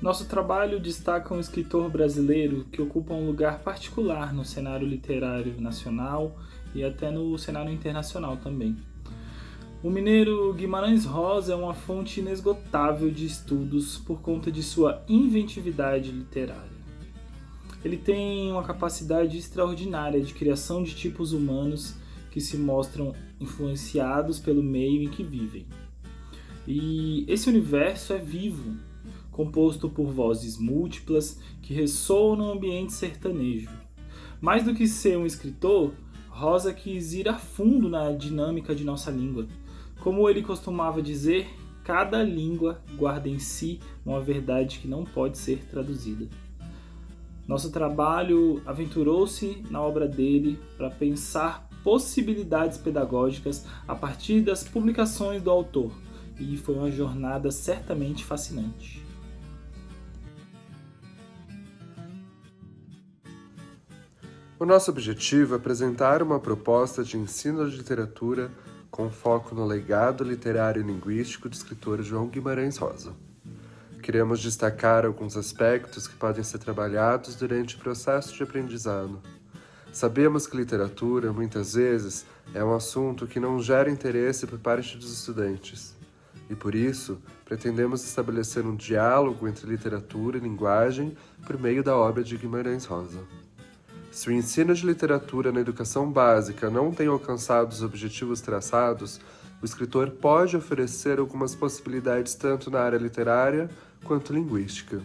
Nosso trabalho destaca um escritor brasileiro que ocupa um lugar particular no cenário literário nacional e até no cenário internacional também. O mineiro Guimarães Rosa é uma fonte inesgotável de estudos por conta de sua inventividade literária. Ele tem uma capacidade extraordinária de criação de tipos humanos que se mostram influenciados pelo meio em que vivem. E esse universo é vivo, composto por vozes múltiplas que ressoam no ambiente sertanejo. Mais do que ser um escritor, Rosa quis ir a fundo na dinâmica de nossa língua. Como ele costumava dizer, cada língua guarda em si uma verdade que não pode ser traduzida. Nosso trabalho aventurou-se na obra dele para pensar possibilidades pedagógicas a partir das publicações do autor, e foi uma jornada certamente fascinante. O nosso objetivo é apresentar uma proposta de ensino de literatura com foco no legado literário e linguístico do escritor João Guimarães Rosa. Queremos destacar alguns aspectos que podem ser trabalhados durante o processo de aprendizado. Sabemos que literatura, muitas vezes, é um assunto que não gera interesse por parte dos estudantes. E por isso, pretendemos estabelecer um diálogo entre literatura e linguagem por meio da obra de Guimarães Rosa. Se o ensino de literatura na educação básica não tem alcançado os objetivos traçados, o escritor pode oferecer algumas possibilidades tanto na área literária quanto linguística.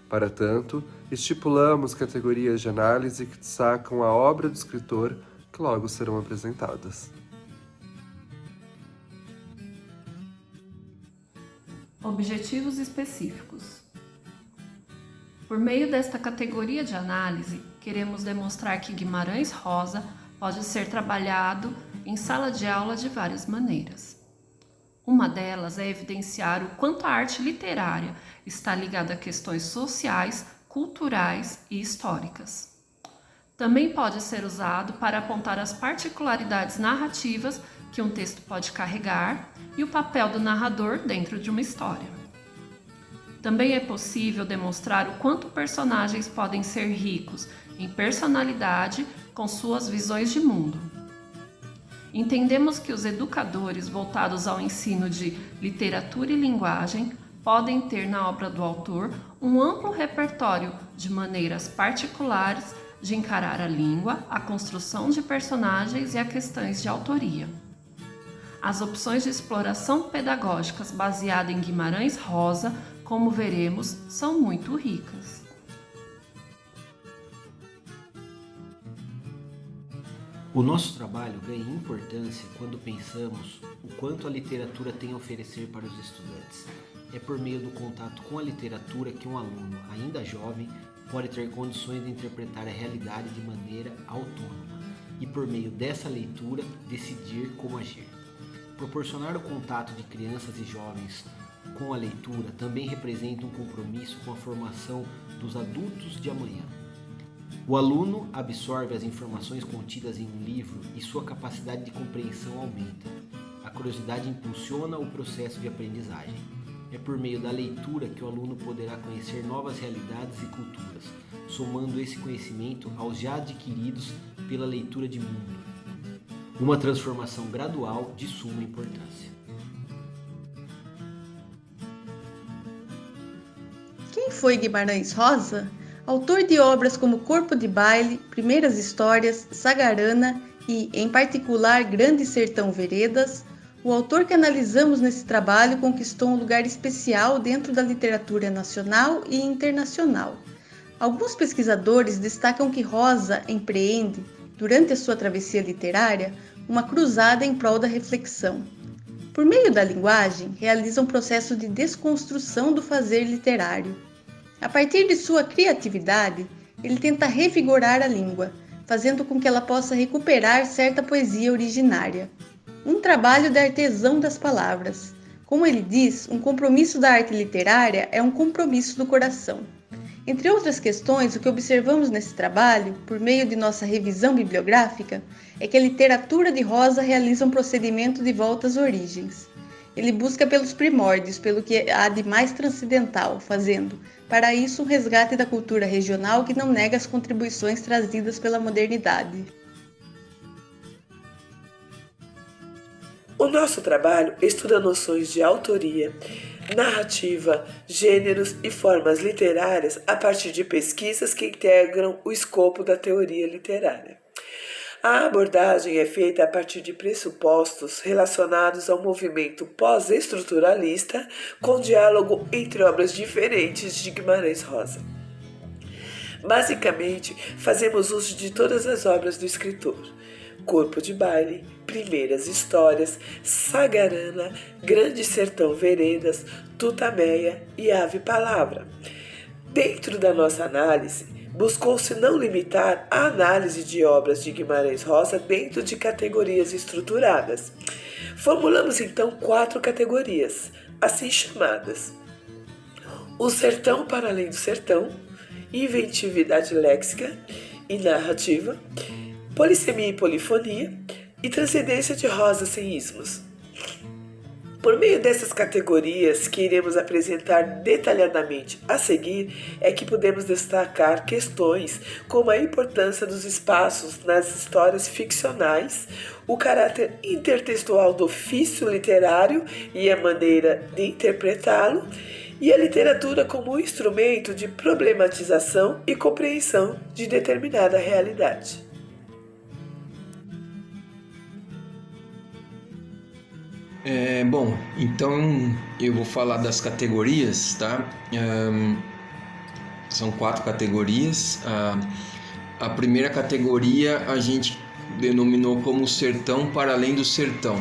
Para tanto, estipulamos categorias de análise que destacam a obra do escritor, que logo serão apresentadas. Objetivos específicos. Por meio desta categoria de análise, queremos demonstrar que Guimarães Rosa pode ser trabalhado em sala de aula de várias maneiras. Uma delas é evidenciar o quanto a arte literária está ligada a questões sociais, culturais e históricas. Também pode ser usado para apontar as particularidades narrativas que um texto pode carregar e o papel do narrador dentro de uma história. Também é possível demonstrar o quanto personagens podem ser ricos em personalidade com suas visões de mundo. Entendemos que os educadores voltados ao ensino de literatura e linguagem podem ter na obra do autor um amplo repertório de maneiras particulares de encarar a língua, a construção de personagens e as questões de autoria. As opções de exploração pedagógicas baseadas em Guimarães Rosa, como veremos, são muito ricas. O nosso trabalho ganha importância quando pensamos o quanto a literatura tem a oferecer para os estudantes. É por meio do contato com a literatura que um aluno, ainda jovem, pode ter condições de interpretar a realidade de maneira autônoma e, por meio dessa leitura, decidir como agir. Proporcionar o contato de crianças e jovens com a leitura também representa um compromisso com a formação dos adultos de amanhã. O aluno absorve as informações contidas em um livro e sua capacidade de compreensão aumenta. A curiosidade impulsiona o processo de aprendizagem. É por meio da leitura que o aluno poderá conhecer novas realidades e culturas, somando esse conhecimento aos já adquiridos pela leitura de mundo. Uma transformação gradual de suma importância. Quem foi Guimarães Rosa? Autor de obras como Corpo de Baile, Primeiras Histórias, Sagarana e, em particular, Grande Sertão Veredas, o autor que analisamos nesse trabalho conquistou um lugar especial dentro da literatura nacional e internacional. Alguns pesquisadores destacam que Rosa empreende, durante a sua travessia literária, uma cruzada em prol da reflexão. Por meio da linguagem, realiza um processo de desconstrução do fazer literário. A partir de sua criatividade, ele tenta revigorar a língua, fazendo com que ela possa recuperar certa poesia originária. Um trabalho de artesão das palavras. Como ele diz, um compromisso da arte literária é um compromisso do coração. Entre outras questões, o que observamos nesse trabalho, por meio de nossa revisão bibliográfica, é que a literatura de Rosa realiza um procedimento de volta às origens. Ele busca pelos primórdios, pelo que há de mais transcendental, fazendo, Para isso, um resgate da cultura regional que não nega as contribuições trazidas pela modernidade. O nosso trabalho estuda noções de autoria, narrativa, gêneros e formas literárias a partir de pesquisas que integram o escopo da teoria literária. A abordagem é feita a partir de pressupostos relacionados ao movimento pós-estruturalista, com diálogo entre obras diferentes de Guimarães Rosa. Basicamente, fazemos uso de todas as obras do escritor: Corpo de Baile, Primeiras Histórias, Sagarana, Grande Sertão Veredas, Tutameia e Ave Palavra. Dentro da nossa análise, buscou-se não limitar a análise de obras de Guimarães Rosa dentro de categorias estruturadas. Formulamos então 4 categorias, assim chamadas: o sertão para além do sertão, inventividade léxica e narrativa, polissemia e polifonia e transcendência de Rosa sem ismos. Por meio dessas categorias que iremos apresentar detalhadamente a seguir, é que podemos destacar questões como a importância dos espaços nas histórias ficcionais, o caráter intertextual do ofício literário e a maneira de interpretá-lo, e a literatura como um instrumento de problematização e compreensão de determinada realidade. Bom, então eu vou falar das categorias, tá? São 4 categorias. A primeira categoria a gente denominou como sertão para além do sertão.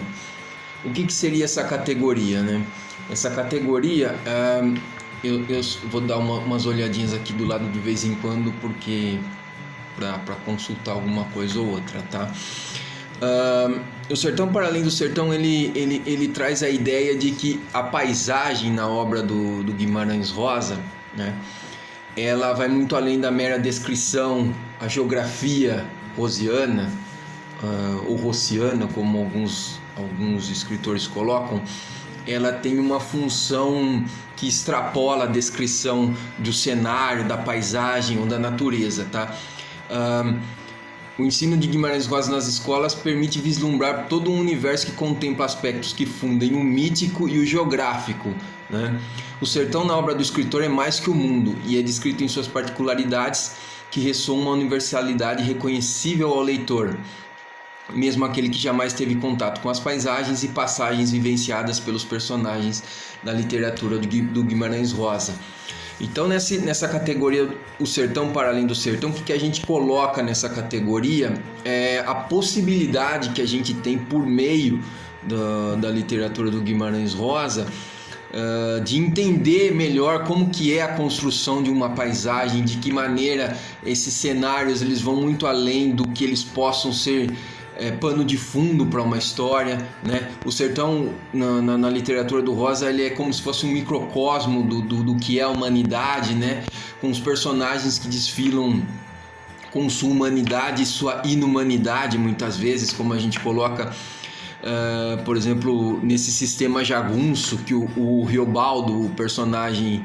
O que seria essa categoria, né? Essa categoria, eu vou dar umas olhadinhas aqui do lado de vez em quando, porque para consultar alguma coisa ou outra, tá? O Sertão para além do Sertão, ele traz a ideia de que a paisagem na obra do Guimarães Rosa, né, ela vai muito além da mera descrição, a geografia rosiana, ou rossiana, como alguns escritores colocam. Ela tem uma função que extrapola a descrição do cenário, da paisagem ou da natureza, tá? O ensino de Guimarães Rosa nas escolas permite vislumbrar todo um universo que contempla aspectos que fundem o mítico e o geográfico, né? O sertão na obra do escritor é mais que o mundo e é descrito em suas particularidades que ressoam uma universalidade reconhecível ao leitor, mesmo aquele que jamais teve contato com as paisagens e passagens vivenciadas pelos personagens da literatura do Guimarães Rosa. Então, nessa categoria, o sertão para além do sertão, o que a gente coloca nessa categoria é a possibilidade que a gente tem por meio da literatura do Guimarães Rosa de entender melhor como que é a construção de uma paisagem, de que maneira esses cenários eles vão muito além do que eles possam ser pano de fundo para uma história, né? O sertão na literatura do Rosa ele é como se fosse um microcosmo do que é a humanidade, né? Com os personagens que desfilam com sua humanidade e sua inumanidade muitas vezes, como a gente coloca, por exemplo, nesse sistema jagunço que o Riobaldo, o personagem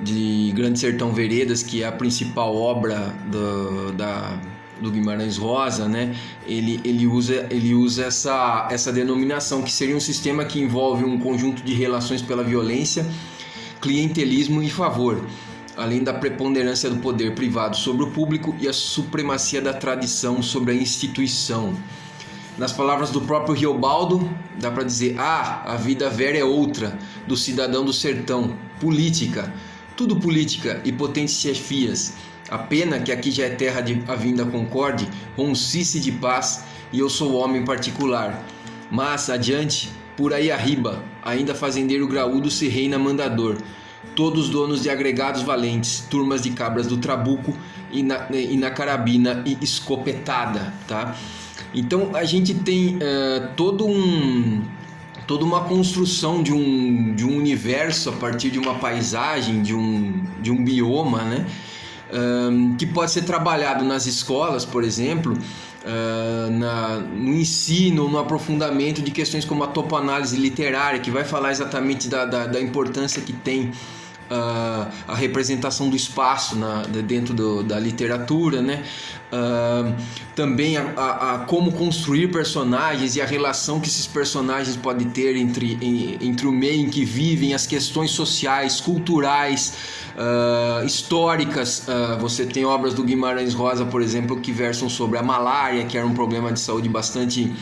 de Grande Sertão Veredas, que é a principal obra do Guimarães Rosa, né? Ele usa essa denominação, que seria um sistema que envolve um conjunto de relações pela violência, clientelismo e favor, além da preponderância do poder privado sobre o público e a supremacia da tradição sobre a instituição. Nas palavras do próprio Riobaldo, dá para dizer: a vida vera é outra, do cidadão do sertão, política, tudo política e potentes chefias. A pena que aqui já é terra de Avinda Concorde, roncice de paz, e eu sou homem particular. Mas, adiante, por aí arriba, ainda fazendeiro graúdo se reina mandador, todos donos de agregados valentes, turmas de cabras do trabuco e na carabina e escopetada, tá? Então a gente tem toda uma construção de um universo a partir de uma paisagem, de um bioma, né? Que pode ser trabalhado nas escolas, por exemplo, no ensino, no aprofundamento de questões como a topoanálise literária, que vai falar exatamente da importância que tem a representação do espaço dentro da literatura, né? Também a como construir personagens e a relação que esses personagens podem ter entre o meio em que vivem, as questões sociais, culturais, históricas. Você tem obras do Guimarães Rosa, por exemplo, que versam sobre a malária, que era um problema de saúde bastante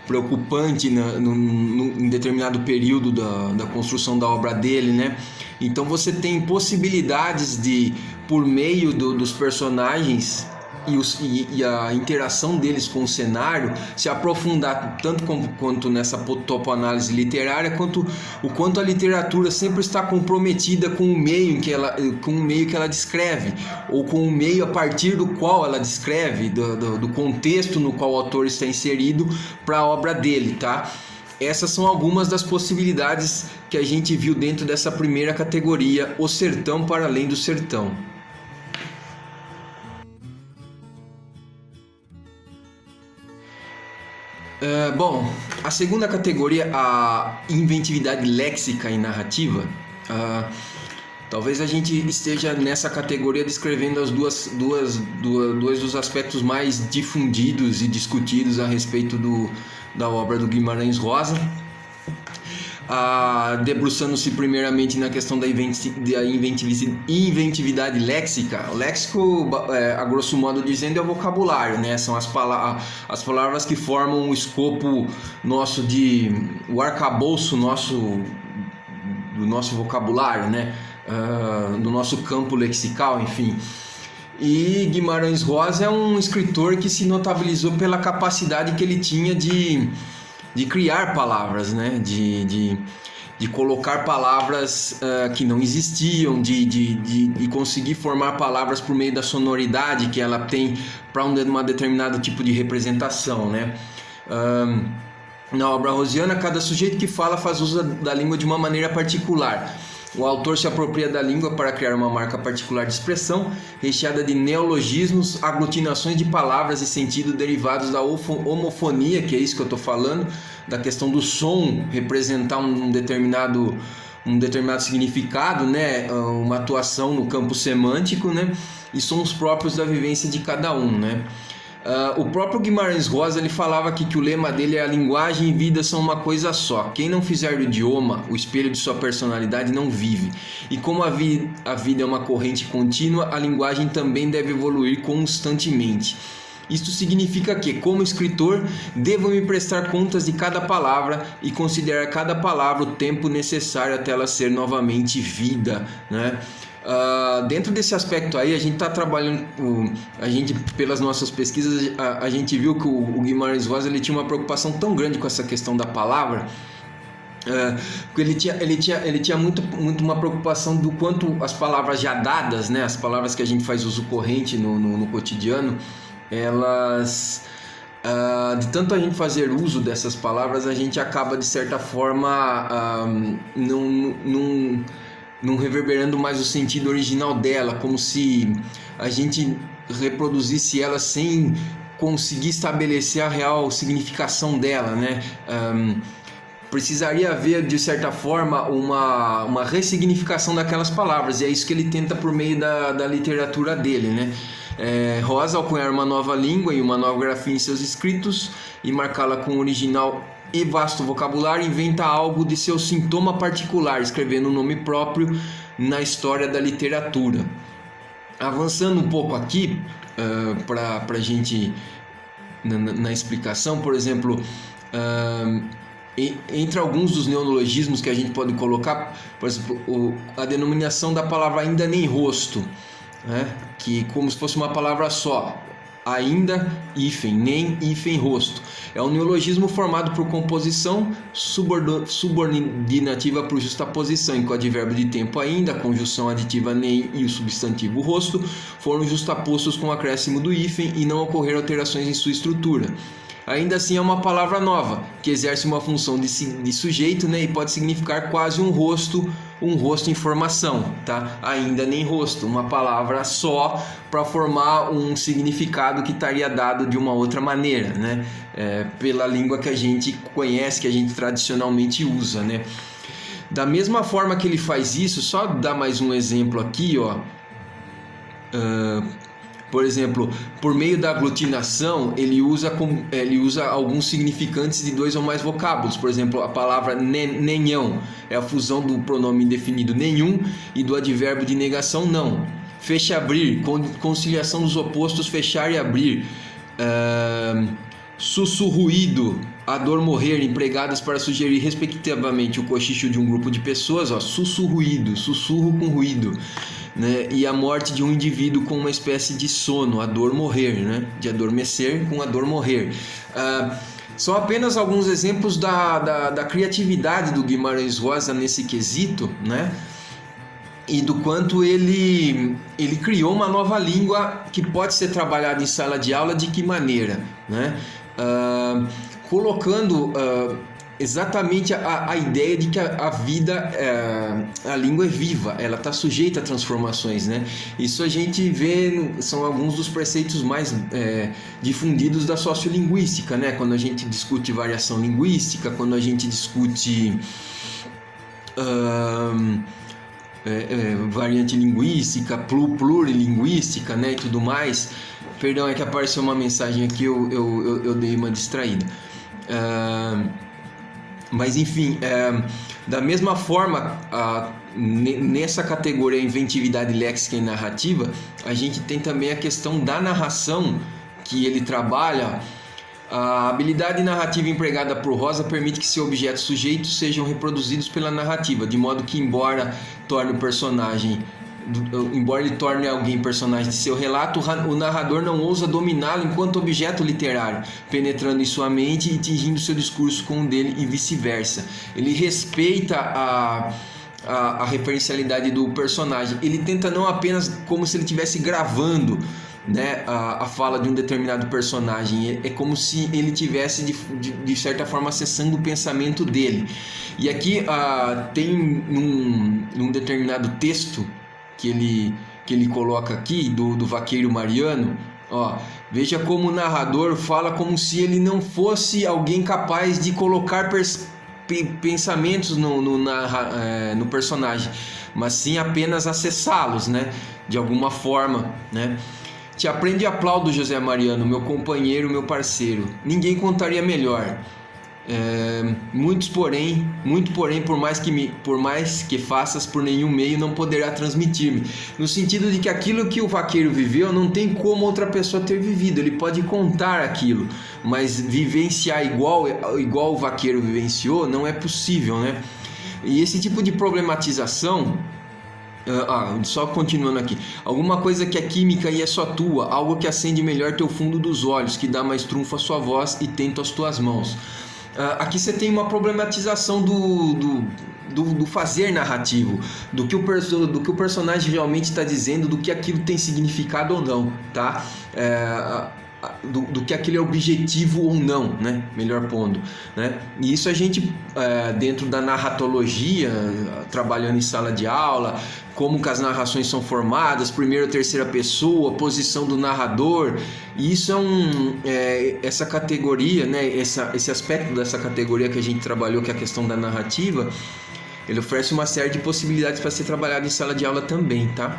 preocupante em determinado período da construção da obra dele, né? Então você tem possibilidades de, por meio dos personagens e a interação deles com o cenário, se aprofundar tanto quanto nessa topoanálise literária, quanto a literatura sempre está comprometida com o meio que ela descreve, ou com o meio a partir do qual ela descreve, do contexto no qual o autor está inserido para a obra dele, tá? Essas são algumas das possibilidades que a gente viu dentro dessa primeira categoria, o sertão para além do sertão. Bom, a segunda categoria, a inventividade léxica e narrativa, talvez a gente esteja nessa categoria descrevendo as dois dos aspectos mais difundidos e discutidos a respeito da obra do Guimarães Rosa, debruçando-se primeiramente na questão da inventividade léxica. O léxico, a grosso modo dizendo, é o vocabulário, né? São as palavras que formam o escopo nosso, o arcabouço do nosso vocabulário, né? Do nosso campo lexical, enfim. E Guimarães Rosa é um escritor que se notabilizou pela capacidade que ele tinha de criar palavras, né? De colocar palavras que não existiam, de conseguir formar palavras por meio da sonoridade que ela tem para um determinado tipo de representação, né? Na obra rosiana, cada sujeito que fala faz uso da língua de uma maneira particular. O autor se apropria da língua para criar uma marca particular de expressão, recheada de neologismos, aglutinações de palavras e sentido derivados da homofonia, que é isso que eu estou falando, da questão do som representar um determinado significado, né? Uma atuação no campo semântico, né? E sons próprios da vivência de cada um, né? O próprio Guimarães Rosa, ele falava aqui que o lema dele é: a linguagem e vida são uma coisa só. Quem não fizer do idioma o espelho de sua personalidade não vive. E como a vida é uma corrente contínua, a linguagem também deve evoluir constantemente. Isto significa que, como escritor, devo me prestar contas de cada palavra e considerar cada palavra o tempo necessário até ela ser novamente vida, né? Dentro desse aspecto aí, a gente está trabalhando, pelas nossas pesquisas, a gente viu que o Guimarães Rosa ele tinha uma preocupação tão grande com essa questão da palavra, porque ele tinha muito uma preocupação do quanto as palavras já dadas, né, as palavras que a gente faz uso corrente no cotidiano, elas, de tanto a gente fazer uso dessas palavras, a gente acaba de certa forma não reverberando mais o sentido original dela, como se a gente reproduzisse ela sem conseguir estabelecer a real significação dela, né? Precisaria haver, de certa forma, uma ressignificação daquelas palavras, e é isso que ele tenta por meio da literatura dele, né? Rosa, ao cunhar uma nova língua e uma nova grafia em seus escritos e marcá-la com original e vasto vocabulário, inventa algo de seu sintoma particular, escrevendo um nome próprio na história da literatura. Avançando um pouco aqui, para a gente, na explicação, por exemplo, entre alguns dos neologismos que a gente pode colocar, por exemplo, a denominação da palavra ainda nem rosto, né? Que como se fosse uma palavra só. Ainda, hífen, nem, hífen, rosto. É um neologismo formado por composição subordinativa por justaposição, em que o advérbio de tempo ainda, a conjunção aditiva nem e o substantivo rosto foram justapostos com o acréscimo do hífen e não ocorreram alterações em sua estrutura. Ainda assim é uma palavra nova, que exerce uma função de sujeito, né, e pode significar quase um rosto em formação, tá? Ainda nem rosto, uma palavra só para formar um significado que estaria dado de uma outra maneira, né? Pela língua que a gente conhece, que a gente tradicionalmente usa, né? Da mesma forma que ele faz isso, só dar mais um exemplo aqui, ó. Por exemplo, por meio da aglutinação, ele usa alguns significantes de 2 ou mais vocábulos. Por exemplo, a palavra nenhão é a fusão do pronome indefinido nenhum e do advérbio de negação não. Fecha e abrir, conciliação dos opostos fechar e abrir. Sussurruído, a dor morrer, empregadas para sugerir respectivamente o cochicho de um grupo de pessoas, ó, sussurruído, sussurro com ruído, né? E a morte de um indivíduo com uma espécie de sono, a dor morrer, né? De adormecer com a dor morrer. São apenas alguns exemplos da criatividade do Guimarães Rosa nesse quesito, né? E do quanto ele criou uma nova língua que pode ser trabalhada em sala de aula, de que maneira, né? Colocando exatamente a ideia de que a vida, a língua é viva, ela está sujeita a transformações, né? Isso a gente vê, são alguns dos preceitos mais difundidos da sociolinguística, né? Quando a gente discute variação linguística, quando a gente discute variante linguística, plurilinguística, né, e tudo mais. Perdão, é que apareceu uma mensagem aqui, eu dei uma distraída. Mas enfim, da mesma forma, nessa categoria inventividade léxica e narrativa, a gente tem também a questão da narração, que ele trabalha. A habilidade narrativa empregada por Rosa permite que seus objetos sujeitos sejam reproduzidos pela narrativa, de modo que, embora ele torne alguém personagem de seu relato, o narrador não ousa dominá-lo enquanto objeto literário, penetrando em sua mente e tingindo seu discurso com o dele e vice-versa. Ele respeita a referencialidade do personagem. Ele tenta não apenas como se ele estivesse gravando, né, a fala de um determinado personagem, é como se ele tivesse de certa forma acessando o pensamento dele. E aqui tem num determinado texto que ele coloca aqui do Vaqueiro Mariano, ó, veja como o narrador fala como se ele não fosse alguém capaz de colocar pensamentos no personagem, mas sim apenas acessá-los, né, de alguma forma, né? Te aprende e aplaudo, José Mariano, meu companheiro, meu parceiro. Ninguém contaria melhor. Muito porém, por mais que faças por nenhum meio, não poderá transmitir-me. No sentido de que aquilo que o vaqueiro viveu não tem como outra pessoa ter vivido. Ele pode contar aquilo, mas vivenciar igual o vaqueiro vivenciou não é possível, né? E esse tipo de problematização... só continuando aqui, alguma coisa que é química e é só tua, algo que acende melhor teu fundo dos olhos, que dá mais trunfo à sua voz e tento as tuas mãos. Aqui você tem uma problematização do fazer narrativo, do que o personagem realmente está dizendo, do que aquilo tem significado ou não, tá? Do que aquele é objetivo ou não, né? Melhor pondo, né? E isso a gente, dentro da narratologia, trabalhando em sala de aula, como que as narrações são formadas, primeira ou terceira pessoa, posição do narrador, e isso essa categoria, né? Esse aspecto dessa categoria que a gente trabalhou, que é a questão da narrativa, ele oferece uma série de possibilidades para ser trabalhado em sala de aula também, tá?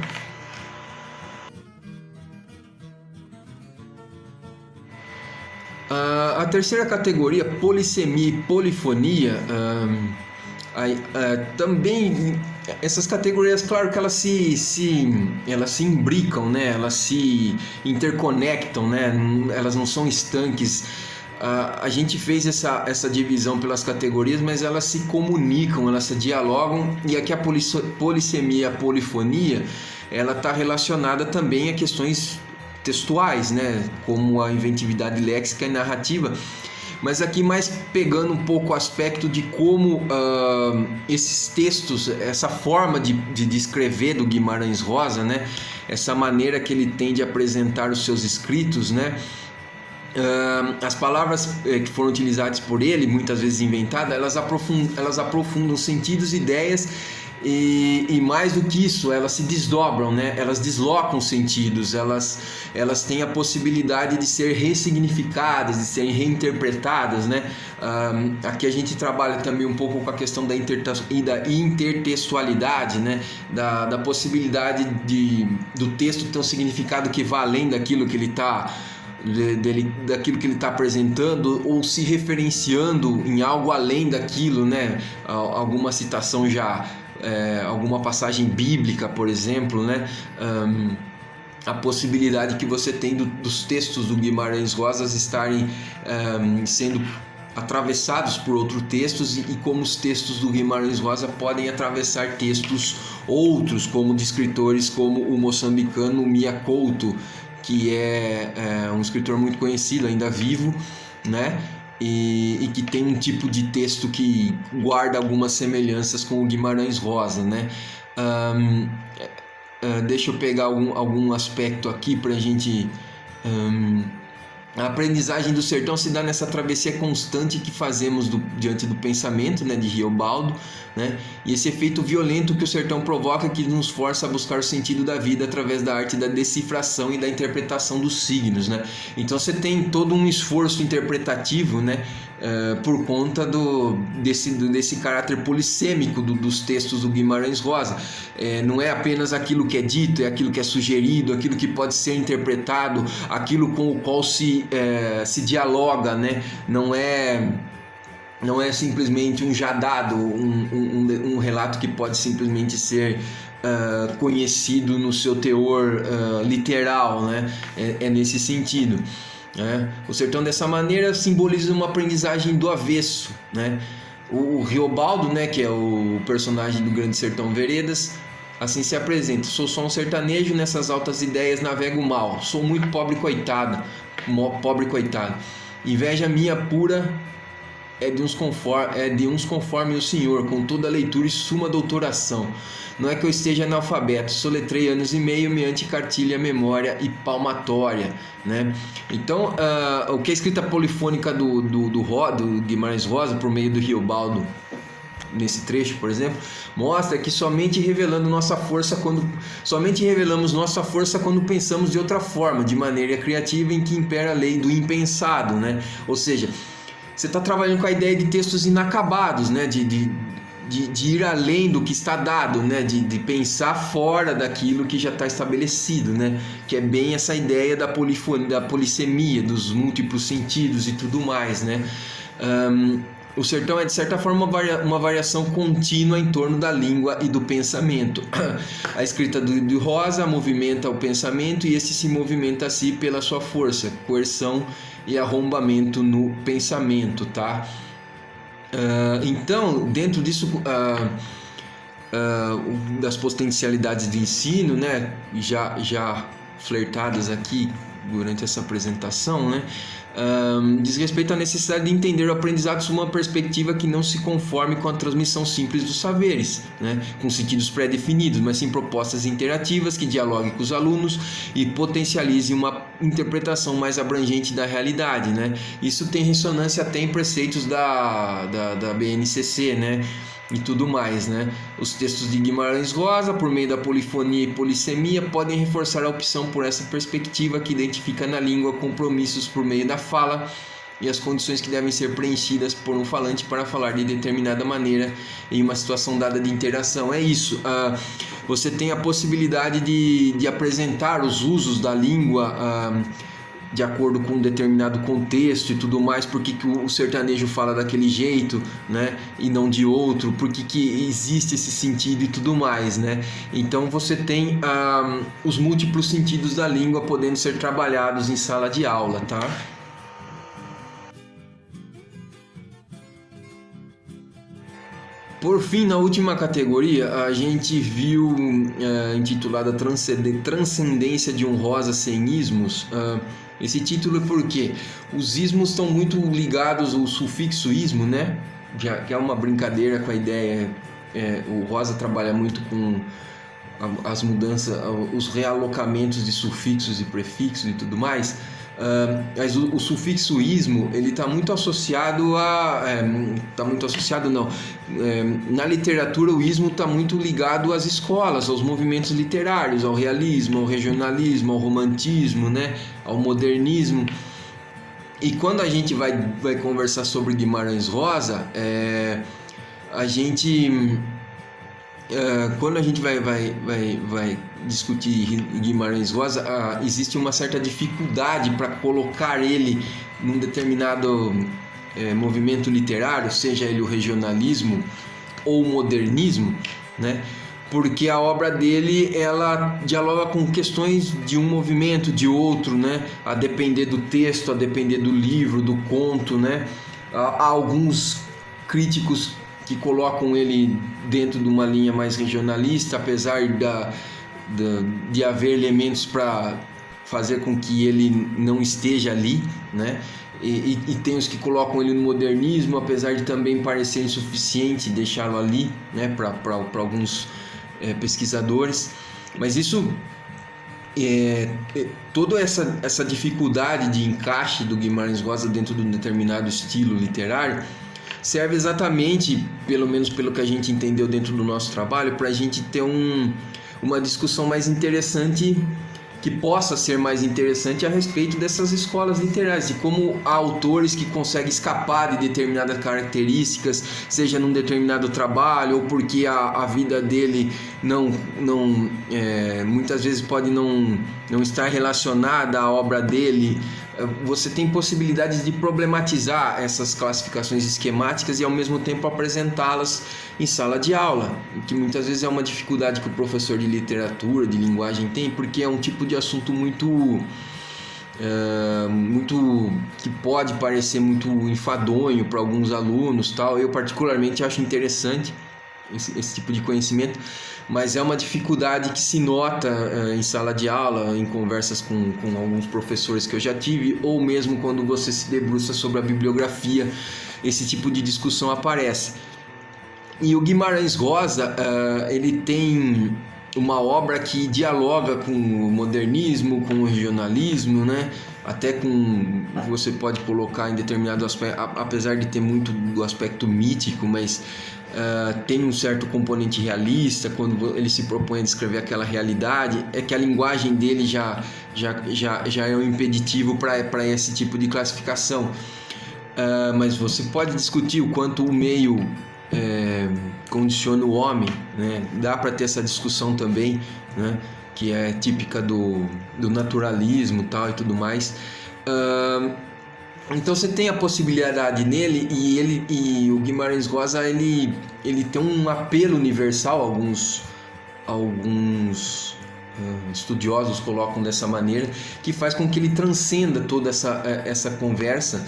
A terceira categoria, polissemia e polifonia, também essas categorias, claro que elas se imbricam, né? Elas se interconectam, né? Elas não são estanques. A gente fez essa divisão pelas categorias, mas elas se comunicam, elas se dialogam, e aqui a polissemia e a polifonia, ela está relacionada também a questões textuais, né, como a inventividade léxica e narrativa, mas aqui mais pegando um pouco o aspecto de como esses textos, essa forma de escrever do Guimarães Rosa, né, essa maneira que ele tem de apresentar os seus escritos, né, as palavras que foram utilizadas por ele, muitas vezes inventadas, elas aprofundam sentidos, ideias e mais do que isso, elas se desdobram, né? Elas deslocam sentidos, elas têm a possibilidade de ser ressignificadas, de serem reinterpretadas, né? Aqui a gente trabalha também um pouco com a questão da intertextualidade, né? Da possibilidade do texto ter um significado que vá além daquilo que ele está daquilo que ele está apresentando, ou se referenciando em algo além daquilo, né? Alguma citação alguma passagem bíblica, por exemplo, né? A possibilidade que você tem dos textos do Guimarães Rosa estarem sendo atravessados por outros textos, e como os textos do Guimarães Rosa podem atravessar textos outros, como de escritores como o moçambicano Mia Couto, que é um escritor muito conhecido, ainda vivo, né? E que tem um tipo de texto que guarda algumas semelhanças com o Guimarães Rosa, né? Deixa eu pegar algum aspecto aqui para a gente... A aprendizagem do sertão se dá nessa travessia constante que fazemos diante do pensamento, né, de Riobaldo, né, e esse efeito violento que o sertão provoca, que nos força a buscar o sentido da vida através da arte da decifração e da interpretação dos signos, né. Então você tem todo um esforço interpretativo, né, por conta desse caráter polissêmico dos textos do Guimarães Rosa. Não é apenas aquilo que é dito, é aquilo que é sugerido, aquilo que pode ser interpretado, aquilo com o qual se dialoga, né? Não é simplesmente um já dado, um relato que pode simplesmente ser conhecido no seu teor literal, né? É nesse sentido. O sertão, dessa maneira, simboliza uma aprendizagem do avesso, né? O Riobaldo, né, que é o personagem do Grande Sertão Veredas, assim se apresenta: sou só um sertanejo, nessas altas ideias navego mal, sou muito pobre coitado, inveja minha pura é de uns conforme o Senhor, com toda a leitura e suma doutoração. Não é que eu esteja analfabeto, soletrei anos e meio mediante cartilha, memória e palmatória, né? Então, o que a escrita polifônica do Guimarães Rosa, por meio do Riobaldo, nesse trecho, por exemplo, mostra que somente revelamos nossa força quando pensamos de outra forma, de maneira criativa, em que impera a lei do impensado, né? Ou seja, você está trabalhando com a ideia de textos inacabados, né? De ir além do que está dado, né? De pensar fora daquilo que já está estabelecido, né? Que é bem essa ideia da polifonia, da polissemia, dos múltiplos sentidos e tudo mais, né? O sertão é, de certa forma, uma variação contínua em torno da língua e do pensamento. A escrita do Rosa movimenta o pensamento, e esse se movimenta a si pela sua força, coerção e arrombamento no pensamento, tá? Então, dentro disso, das potencialidades de ensino, né, já flertadas aqui durante essa apresentação, né, diz respeito à necessidade de entender o aprendizado sob uma perspectiva que não se conforme com a transmissão simples dos saberes, né, com sentidos pré-definidos, mas sim propostas interativas que dialoguem com os alunos e potencializem uma interpretação mais abrangente da realidade, né. Isso tem ressonância até em preceitos da BNCC, né, e tudo mais, né? Os textos de Guimarães Rosa, por meio da polifonia e polissemia, podem reforçar a opção por essa perspectiva que identifica na língua compromissos por meio da fala e as condições que devem ser preenchidas por um falante para falar de determinada maneira em uma situação dada de interação. É isso. Você tem a possibilidade de apresentar os usos da língua de acordo com um determinado contexto e tudo mais, porque que o sertanejo fala daquele jeito, né, e não de outro, porque que existe esse sentido e tudo mais, né. Então você tem os múltiplos sentidos da língua podendo ser trabalhados em sala de aula, tá? Por fim, na última categoria, a gente viu, intitulada Transcendência de um Rosa sem ismos. Esse título é porque os ismos estão muito ligados ao sufixo ismo, né? Que é uma brincadeira com a ideia. O Rosa trabalha muito com as mudanças, os realocamentos de sufixos e prefixos e tudo mais. Mas o sufixo ismo, ele está muito associado na literatura o ismo está muito ligado às escolas, aos movimentos literários, ao realismo, ao regionalismo, ao romantismo, né, ao modernismo. E quando a gente vai conversar sobre Guimarães Rosa, quando a gente vai discutir Guimarães Rosa, existe uma certa dificuldade para colocar ele num determinado movimento literário, seja ele o regionalismo ou o modernismo, né? Porque a obra dele, ela dialoga com questões de um movimento, de outro, né? A depender do texto, a depender do livro, do conto, né? Há alguns críticos que colocam ele dentro de uma linha mais regionalista, apesar de haver elementos para fazer com que ele não esteja ali, né? E tem os que colocam ele no modernismo, apesar de também parecer insuficiente deixá-lo ali, né? Para alguns pesquisadores. Mas isso, toda essa dificuldade de encaixe do Guimarães Rosa dentro de um determinado estilo literário serve exatamente, pelo menos pelo que a gente entendeu dentro do nosso trabalho, para a gente ter uma discussão mais interessante, que possa ser mais interessante a respeito dessas escolas literárias, de como há autores que conseguem escapar de determinadas características, seja num determinado trabalho, ou porque a vida dele muitas vezes pode não estar relacionada à obra dele. Você tem possibilidades de problematizar essas classificações esquemáticas e ao mesmo tempo apresentá-las em sala de aula, que muitas vezes é uma dificuldade que o professor de literatura, de linguagem tem, porque é um tipo de assunto muito que pode parecer muito enfadonho para alguns alunos, tal. Eu particularmente acho interessante esse tipo de conhecimento, mas é uma dificuldade que se nota em sala de aula, em conversas com alguns professores que eu já tive, ou mesmo quando você se debruça sobre a bibliografia, esse tipo de discussão aparece. E o Guimarães Rosa, ele tem uma obra que dialoga com o modernismo, com o regionalismo, né? Até com, você pode colocar em determinado aspecto, apesar de ter muito do aspecto mítico, mas tem um certo componente realista quando ele se propõe a descrever aquela realidade. É que a linguagem dele já é um impeditivo para esse tipo de classificação. Mas você pode discutir o quanto o meio condiciona o homem, né? Dá para ter essa discussão também, né? Que é típica do naturalismo, tal, e tudo mais. Então você tem a possibilidade nele, e o Guimarães Rosa ele tem um apelo universal. Alguns estudiosos colocam dessa maneira, que faz com que ele transcenda toda essa conversa,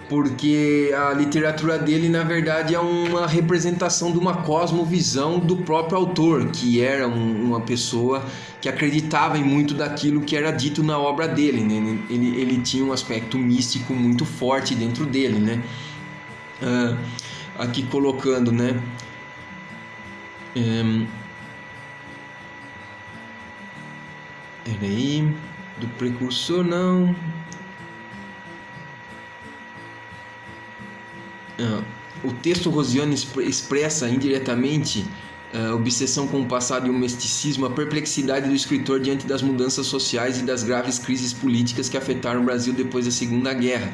porque a literatura dele, na verdade, é uma representação de uma cosmovisão do próprio autor, que era uma pessoa que acreditava em muito daquilo que era dito na obra dele, né? Ele tinha um aspecto místico muito forte dentro dele, né? Aqui colocando, né? Peraí, do precursor não... O texto rosiano expressa indiretamente a obsessão com o passado e o misticismo, a perplexidade do escritor diante das mudanças sociais e das graves crises políticas que afetaram o Brasil depois da Segunda Guerra.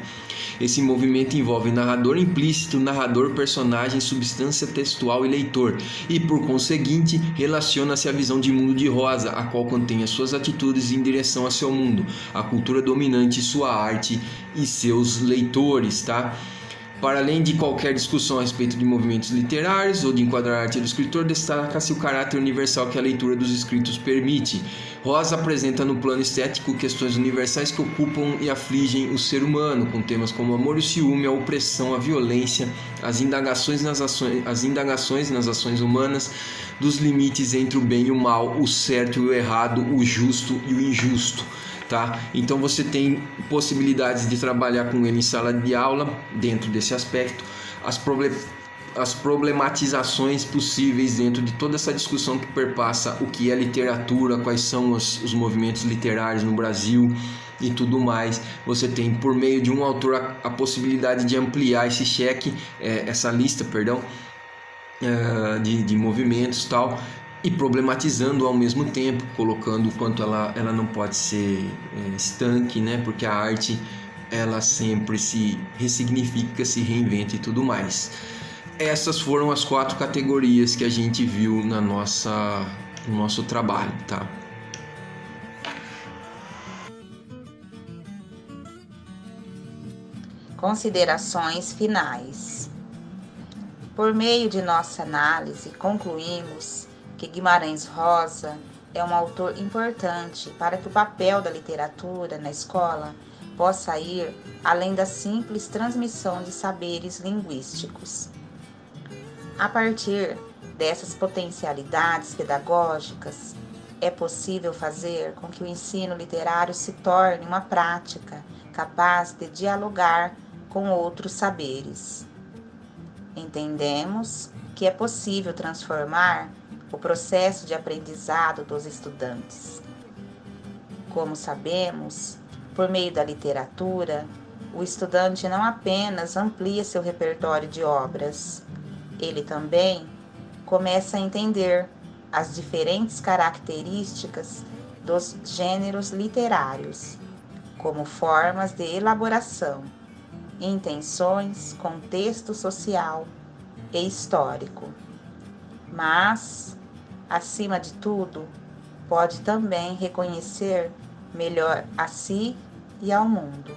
Esse movimento envolve narrador implícito, narrador, personagem, substância textual e leitor, e por conseguinte relaciona-se à visão de mundo de Rosa, a qual contém as suas atitudes em direção a seu mundo, a cultura dominante, sua arte e seus leitores, tá? Para além de qualquer discussão a respeito de movimentos literários ou de enquadrar a arte do escritor, destaca-se o caráter universal que a leitura dos escritos permite. Rosa apresenta no plano estético questões universais que ocupam e afligem o ser humano, com temas como o amor e o ciúme, a opressão, a violência, as indagações nas ações humanas, dos limites entre o bem e o mal, o certo e o errado, o justo e o injusto. Tá? Então você tem possibilidades de trabalhar com ele em sala de aula dentro desse aspecto, as problematizações possíveis dentro de toda essa discussão que perpassa o que é literatura, quais são os movimentos literários no Brasil, e tudo mais. Você tem, por meio de um autor, a possibilidade de ampliar esse cheque, essa lista, perdão, de movimentos e tal, e problematizando ao mesmo tempo, colocando o quanto ela não pode ser estanque, né? Porque a arte, ela sempre se ressignifica, se reinventa e tudo mais. Essas foram as 4 categorias que a gente viu no nosso trabalho, tá? Considerações finais. Por meio de nossa análise, concluímos que Guimarães Rosa é um autor importante para que o papel da literatura na escola possa ir além da simples transmissão de saberes linguísticos. A partir dessas potencialidades pedagógicas, é possível fazer com que o ensino literário se torne uma prática capaz de dialogar com outros saberes. Entendemos que é possível transformar o processo de aprendizado dos estudantes. Como sabemos, por meio da literatura, o estudante não apenas amplia seu repertório de obras, ele também começa a entender as diferentes características dos gêneros literários, como formas de elaboração, intenções, contexto social e histórico. Mas, acima de tudo, pode também reconhecer melhor a si e ao mundo.